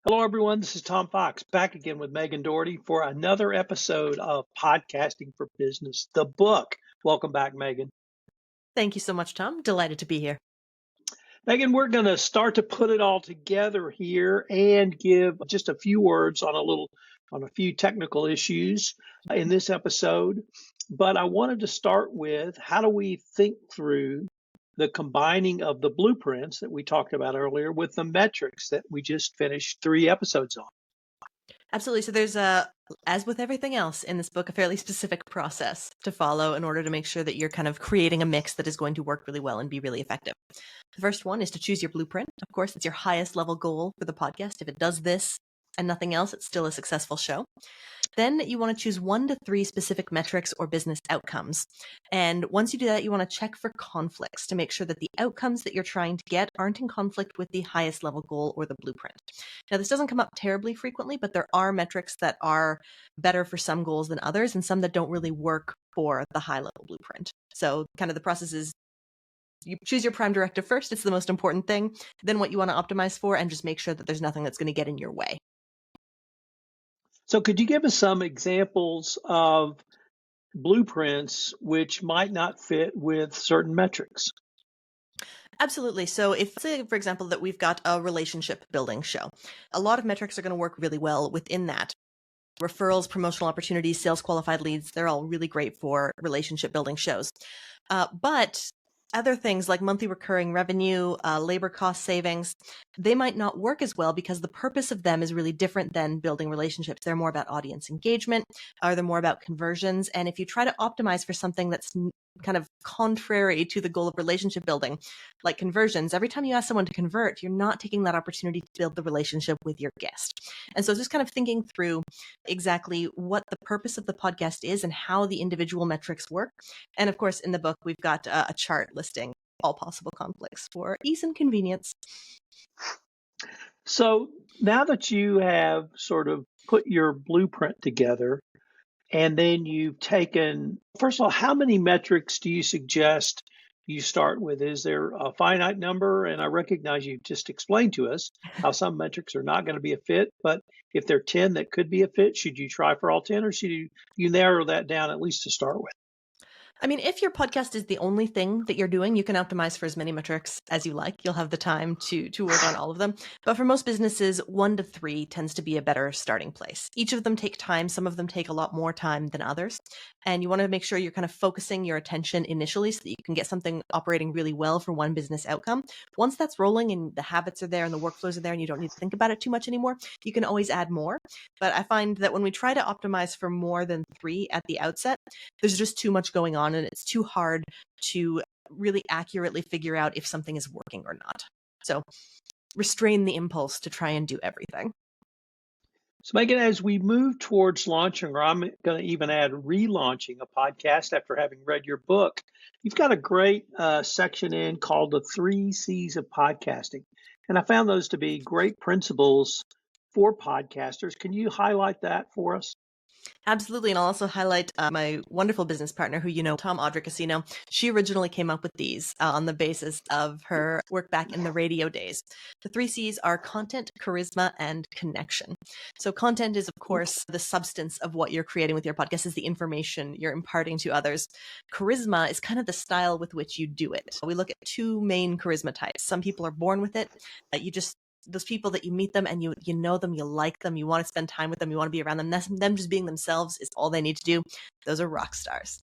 Hello, everyone. This is Tom Fox back again with Megan Dougherty for another episode of Podcasting for Business, the book. Welcome back, Megan. Thank you so much, Tom. Delighted to be here. Megan, we're going to start to put it all together here and give just a few words on a few technical issues in this episode. But I wanted to start with how do we think through the combining of the blueprints that we talked about earlier with the metrics that we just finished 3 episodes on. Absolutely. So there's as with everything else in this book, a fairly specific process to follow in order to make sure that you're kind of creating a mix that is going to work really well and be really effective. The first one is to choose your blueprint. Of course, it's your highest level goal for the podcast. If it does this and nothing else, it's still a successful show. Then you want to choose 1 to 3 specific metrics or business outcomes. And once you do that, you want to check for conflicts to make sure that the outcomes that you're trying to get aren't in conflict with the highest level goal or the blueprint. Now, this doesn't come up terribly frequently, but there are metrics that are better for some goals than others and some that don't really work for the high level blueprint. So kind of the process is you choose your prime directive first. It's the most important thing. Then what you want to optimize for, and just make sure that there's nothing that's going to get in your way. So could you give us some examples of blueprints which might not fit with certain metrics? Absolutely. So if, say, for example, that we've got a relationship building show, a lot of metrics are going to work really well within that. Referrals, promotional opportunities, sales qualified leads, they're all really great for relationship building shows. But other things like monthly recurring revenue, labor cost savings, they might not work as well because the purpose of them is really different than building relationships. They're more about audience engagement, or they're more about conversions. And if you try to optimize for something that's kind of contrary to the goal of relationship building, like conversions, every time you ask someone to convert, you're not taking that opportunity to build the relationship with your guest. And so just kind of thinking through exactly what the purpose of the podcast is and how the individual metrics work. And of course, in the book, we've got a chart listing all possible conflicts for ease and convenience. So now that you have sort of put your blueprint together, and then you've taken, first of all, how many metrics do you suggest you start with? Is there a finite number? And I recognize you've just explained to us how some metrics are not going to be a fit, but if there are 10 that could be a fit, should you try for all 10, or should you narrow that down at least to start with? I mean, if your podcast is the only thing that you're doing, you can optimize for as many metrics as you like. You'll have the time to work on all of them. But for most businesses, 1 to 3 tends to be a better starting place. Each of them take time. Some of them take a lot more time than others. And you want to make sure you're kind of focusing your attention initially so that you can get something operating really well for one business outcome. Once that's rolling and the habits are there and the workflows are there and you don't need to think about it too much anymore, you can always add more. But I find that when we try to optimize for more than 3 at the outset, there's just too much going on and it's too hard to really accurately figure out if something is working or not. So restrain the impulse to try and do everything. So, Megan, as we move towards launching, or I'm going to even add relaunching a podcast after having read your book, you've got a great section in called the 3 C's of podcasting. And I found those to be great principles for podcasters. Can you highlight that for us? Absolutely. And I'll also highlight my wonderful business partner who you know, Tom Audricasino. She originally came up with these on the basis of her work back in the radio days. The 3 C's are content, charisma, and connection. So content is, of course, the substance of what you're creating with your podcast, is the information you're imparting to others. Charisma is kind of the style with which you do it. We look at 2 main charisma types. Some people are born with it. Those people that you meet them and you know them, you like them, you want to spend time with them, you want to be around them. Them just being themselves is all they need to do. Those are rock stars.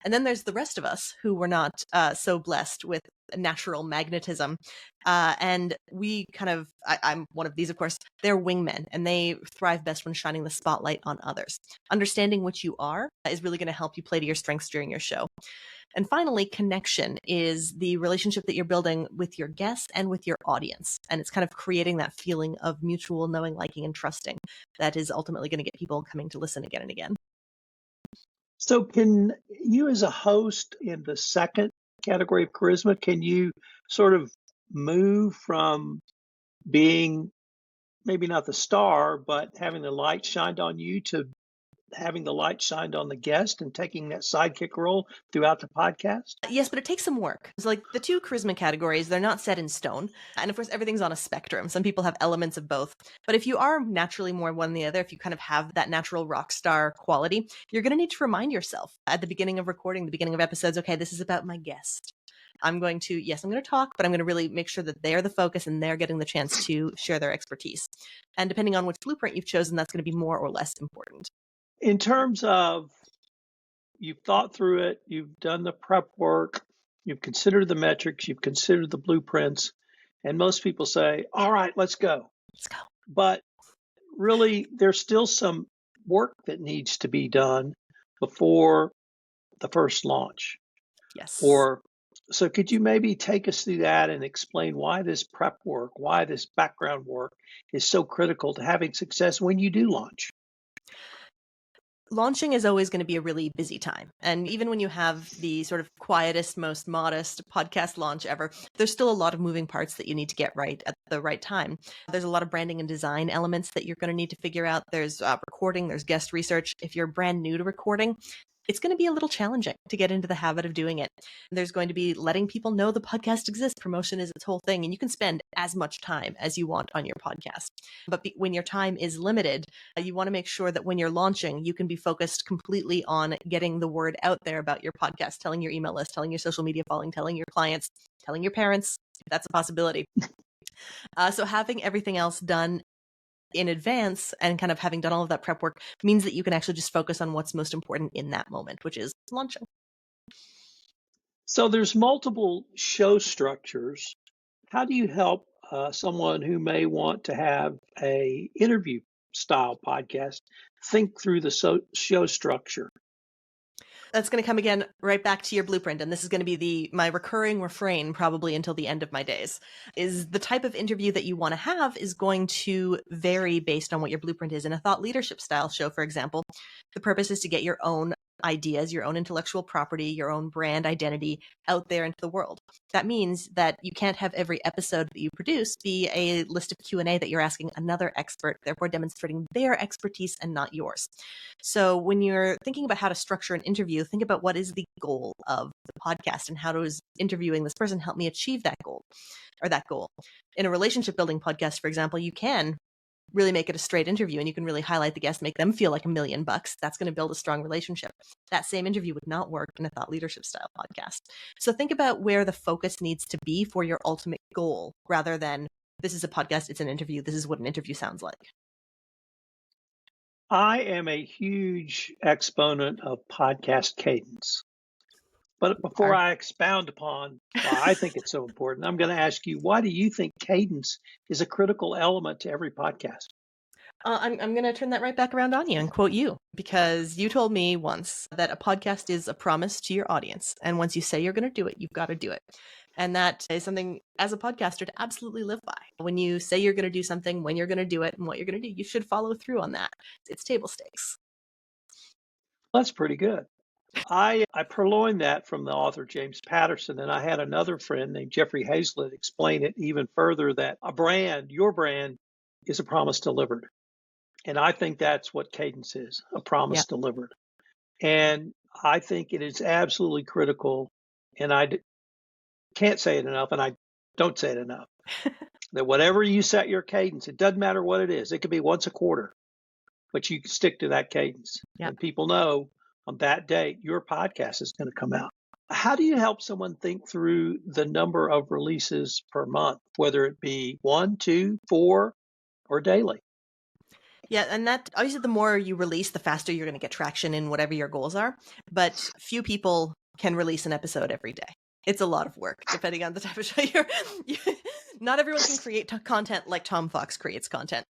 And then there's the rest of us who were not so blessed with natural magnetism. And we kind of, I'm one of these, of course, they're wingmen and they thrive best when shining the spotlight on others. Understanding what you are is really going to help you play to your strengths during your show. And finally, connection is the relationship that you're building with your guests and with your audience. And it's kind of creating that feeling of mutual knowing, liking, and trusting that is ultimately going to get people coming to listen again and again. So can you, as a host in the second category of charisma, can you sort of move from being maybe not the star, but having the light shined on you to having the light shined on the guest and taking that sidekick role throughout the podcast? Yes, but it takes some work. It's like the two charisma categories, they're not set in stone. And of course, everything's on a spectrum. Some people have elements of both. But if you are naturally more one than the other, if you kind of have that natural rock star quality, you're going to need to remind yourself at the beginning of recording, the beginning of episodes, okay, this is about my guest. I'm going to talk, but I'm going to really make sure that they're the focus and they're getting the chance to share their expertise. And depending on which blueprint you've chosen, that's going to be more or less important. In terms of you've thought through it, you've done the prep work, you've considered the metrics, you've considered the blueprints, and most people say, all right, let's go. Let's go. But really, there's still some work that needs to be done before the first launch. Yes. So could you maybe take us through that and explain why this prep work, why this background work is so critical to having success when you do launch? Launching is always going to be a really busy time. And even when you have the sort of quietest, most modest podcast launch ever, there's still a lot of moving parts that you need to get right at the right time. There's a lot of branding and design elements that you're going to need to figure out. There's recording, there's guest research. If you're brand new to recording, it's going to be a little challenging to get into the habit of doing it. There's going to be letting people know the podcast exists. Promotion is its whole thing, and you can spend as much time as you want on your podcast. But when your time is limited, you want to make sure that when you're launching, you can be focused completely on getting the word out there about your podcast, telling your email list, telling your social media following, telling your clients, telling your parents, if that's a possibility. So having everything else done in advance and kind of having done all of that prep work means that you can actually just focus on what's most important in that moment, which is launching. So there's multiple show structures. How do you help someone who may want to have a interview style podcast think through the show structure? That's going to come again right back to your blueprint. And this is going to be my recurring refrain probably until the end of my days, is the type of interview that you want to have is going to vary based on what your blueprint is. In a thought leadership style show, for example, the purpose is to get your own ideas, your own intellectual property, your own brand identity out there into the world. That means that you can't have every episode that you produce be a list of Q&A that you're asking another expert, therefore demonstrating their expertise and not yours. So when you're thinking about how to structure an interview, think about what is the goal of the podcast and how does interviewing this person help me achieve that goal or that goal. In a relationship building podcast, for example, you can really make it a straight interview and you can really highlight the guest, make them feel like $1 million. That's going to build a strong relationship. That same interview would not work in a thought leadership style podcast. So think about where the focus needs to be for your ultimate goal rather than this is a podcast, it's an interview, this is what an interview sounds like. I am a huge exponent of podcast cadence. But before I expound upon why I think it's so important, I'm going to ask you, why do you think cadence is a critical element to every podcast? I'm going to turn that right back around on you and quote you, because you told me once that a podcast is a promise to your audience. And once you say you're going to do it, you've got to do it. And that is something as a podcaster to absolutely live by. When you say you're going to do something, when you're going to do it, and what you're going to do, you should follow through on that. It's table stakes. That's pretty good. I purloined that from the author James Patterson, and I had another friend named Jeffrey Hazlett explain it even further, that your brand is a promise delivered. And I think that's what cadence is, a promise delivered. And I think it is absolutely critical, and I can't say it enough, and I don't say it enough, that whatever you set your cadence, it doesn't matter what it is. It could be once a quarter, but you can stick to that cadence. And people know on that date, your podcast is going to come out. How do you help someone think through the number of releases per month, whether it be 1, 2, 4, or daily? Yeah, and that obviously the more you release, the faster you're going to get traction in whatever your goals are. But few people can release an episode every day. It's a lot of work, depending on the type of show not everyone can create content like Tom Fox creates content.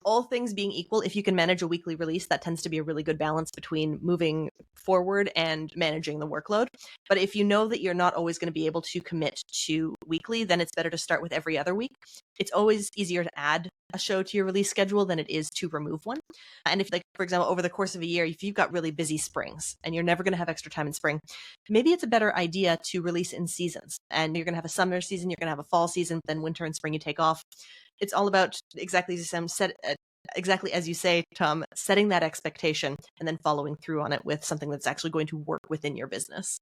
All things being equal, if you can manage a weekly release, that tends to be a really good balance between moving forward and managing the workload. But if you know that you're not always going to be able to commit to weekly, then it's better to start with every other week. It's always easier to add a show to your release schedule than it is to remove one. And if, like, for example, over the course of a year, if you've got really busy springs and you're never going to have extra time in spring, maybe it's a better idea to release in seasons. And you're going to have a summer season, you're going to have a fall season, then winter and spring you take off. It's all about exactly the same, set exactly as you say, Tom, setting that expectation and then following through on it with something that's actually going to work within your business.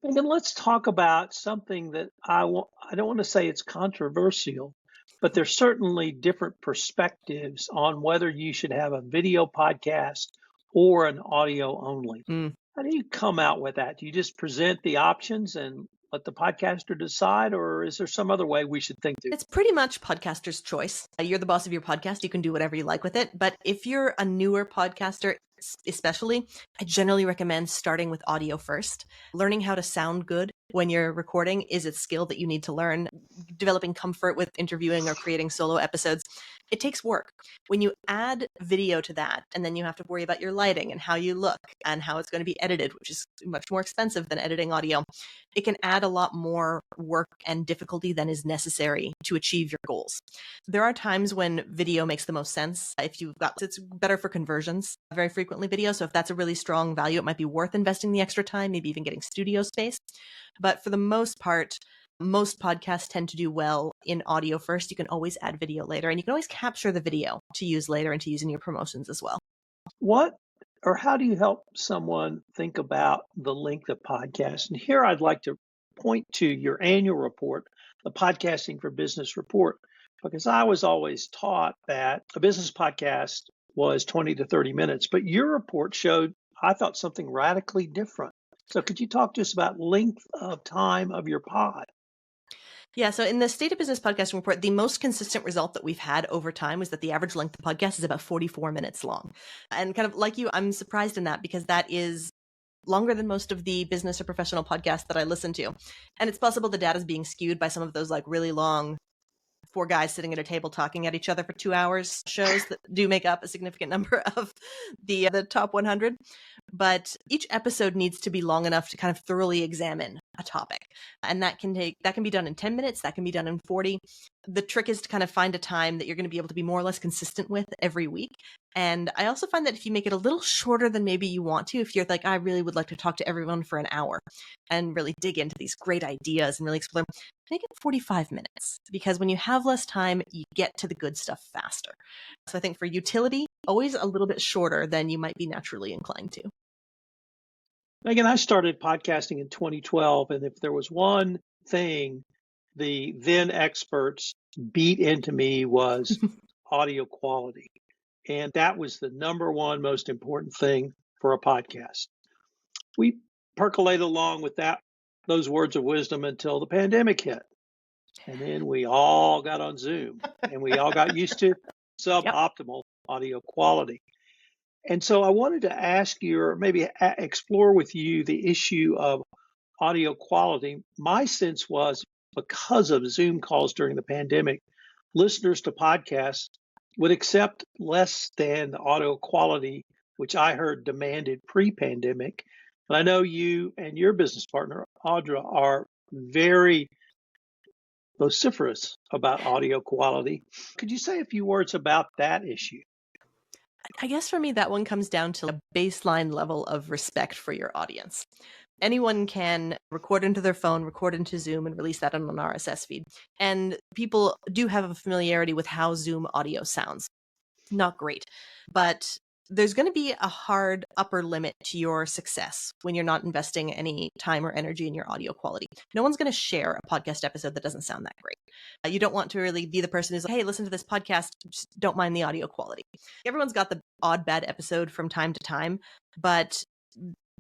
And then let's talk about something that I don't want to say it's controversial, but there's certainly different perspectives on whether you should have a video podcast or an audio only. Mm. How do you come out with that? Do you just present the options and let the podcaster decide, or is there some other way we should think through? It's pretty much podcaster's choice. You're the boss of your podcast. You can do whatever you like with it. But if you're a newer podcaster, especially, I generally recommend starting with audio first. Learning how to sound good when you're recording is a skill that you need to learn. Developing comfort with interviewing or creating solo episodes, it takes work. When you add video to that, and then you have to worry about your lighting and how you look and how it's going to be edited, which is much more expensive than editing audio, it can add a lot more work and difficulty than is necessary to achieve your goals. There are times when video makes the most sense. It's better for conversions, very frequently video. So if that's a really strong value, it might be worth investing the extra time, maybe even getting studio space. But for the most part, most podcasts tend to do well in audio first. You can always add video later, and you can always capture the video to use later and to use in your promotions as well. What or how do you help someone think about the length of podcasts? And here I'd like to point to your annual report, the Podcasting for Business report, because I was always taught that a business podcast was 20 to 30 minutes, but your report showed, I thought, something radically different. So could you talk to us about length of time of your pod? Yeah, so in the State of Business Podcasting Report, the most consistent result that we've had over time was that the average length of podcast is about 44 minutes long. And kind of like you, I'm surprised in that because that is longer than most of the business or professional podcasts that I listen to. And it's possible the data is being skewed by some of those like really long 4 guys sitting at a table talking at each other for 2 hours shows that do make up a significant number of the top 100. But each episode needs to be long enough to kind of thoroughly examine a topic. And that can be done in 10 minutes, that can be done in 40. The trick is to kind of find a time that you're going to be able to be more or less consistent with every week. And I also find that if you make it a little shorter than maybe you want to, if you're like, I really would like to talk to everyone for an hour and really dig into these great ideas and really explore, make it 45 minutes. Because when you have less time, you get to the good stuff faster. So I think for utility, always a little bit shorter than you might be naturally inclined to. Megan, I started podcasting in 2012, and if there was one thing the then experts beat into me was audio quality. And that was the number one most important thing for a podcast. We percolated along with those words of wisdom until the pandemic hit. And then we all got on Zoom and we all got used to suboptimal audio quality. And so I wanted to ask you, or maybe explore with you, the issue of audio quality. My sense was because of Zoom calls during the pandemic, listeners to podcasts would accept less than the audio quality, which I heard demanded pre-pandemic. But I know you and your business partner, Audra, are very vociferous about audio quality. Could you say a few words about that issue? I guess for me, that one comes down to a baseline level of respect for your audience. Anyone can record into their phone, record into Zoom, and release that on an RSS feed. And people do have a familiarity with how Zoom audio sounds. Not great, but there's going to be a hard upper limit to your success when you're not investing any time or energy in your audio quality. No one's going to share a podcast episode that doesn't sound that great. You don't want to really be the person who's like, hey, listen to this podcast, just don't mind the audio quality. Everyone's got the odd bad episode from time to time, but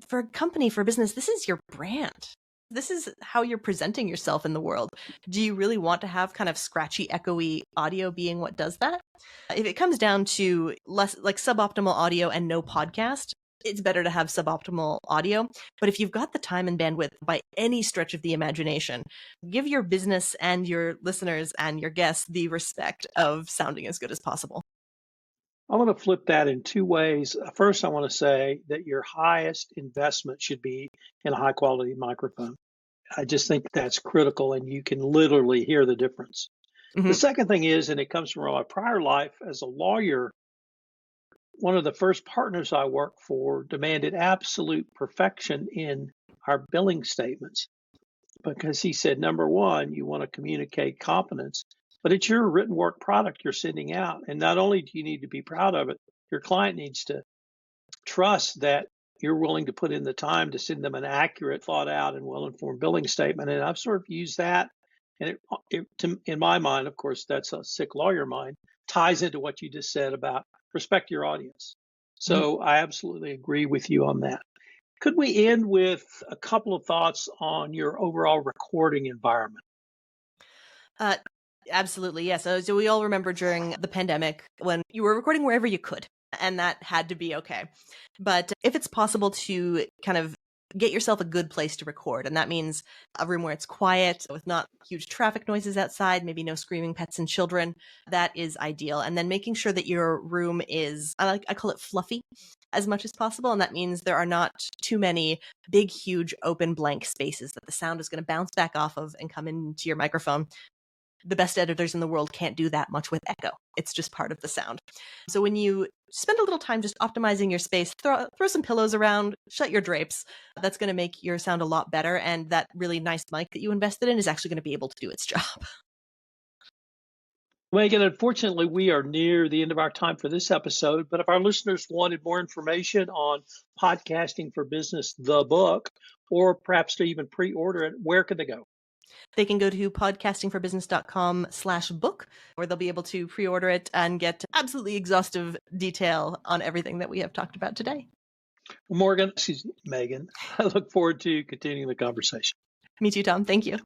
for a company, for a business, this is your brand. This is how you're presenting yourself in the world. Do you really want to have kind of scratchy, echoey audio being what does that? If it comes down to less like suboptimal audio and no podcast, it's better to have suboptimal audio. But if you've got the time and bandwidth by any stretch of the imagination, give your business and your listeners and your guests the respect of sounding as good as possible. I want to flip that in two ways. First, I want to say that your highest investment should be in a high quality microphone. I just think that's critical, and you can literally hear the difference. Mm-hmm. The second thing is, and it comes from my prior life as a lawyer, one of the first partners I worked for demanded absolute perfection in our billing statements because he said, number one, you want to communicate competence, but it's your written work product you're sending out. And not only do you need to be proud of it, your client needs to trust that you're willing to put in the time to send them an accurate, thought out, and well-informed billing statement. And I've sort of used that. And in my mind, of course, that's a sick lawyer mind, ties into what you just said about respect your audience. So I absolutely agree with you on that. Could we end with a couple of thoughts on your overall recording environment? Uh, Absolutely, yes. So we all remember during the pandemic when you were recording wherever you could, and that had to be okay. But if it's possible to kind of get yourself a good place to record, and that means a room where it's quiet with not huge traffic noises outside, maybe no screaming pets and children, that is ideal. And then making sure that your room is, I call it fluffy as much as possible. And that means there are not too many big, huge, open, blank spaces that the sound is going to bounce back off of and come into your microphone. The best editors in the world can't do that much with echo. It's just part of the sound. So when you spend a little time just optimizing your space, throw some pillows around, shut your drapes, that's going to make your sound a lot better. And that really nice mic that you invested in is actually going to be able to do its job. Megan, unfortunately, we are near the end of our time for this episode, but if our listeners wanted more information on Podcasting for Business, the book, or perhaps to even pre-order it, where could they go? They can go to podcastingforbusiness.com/book, where they'll be able to pre-order it and get absolutely exhaustive detail on everything that we have talked about today. Megan, I look forward to continuing the conversation. Me too, Tom. Thank you.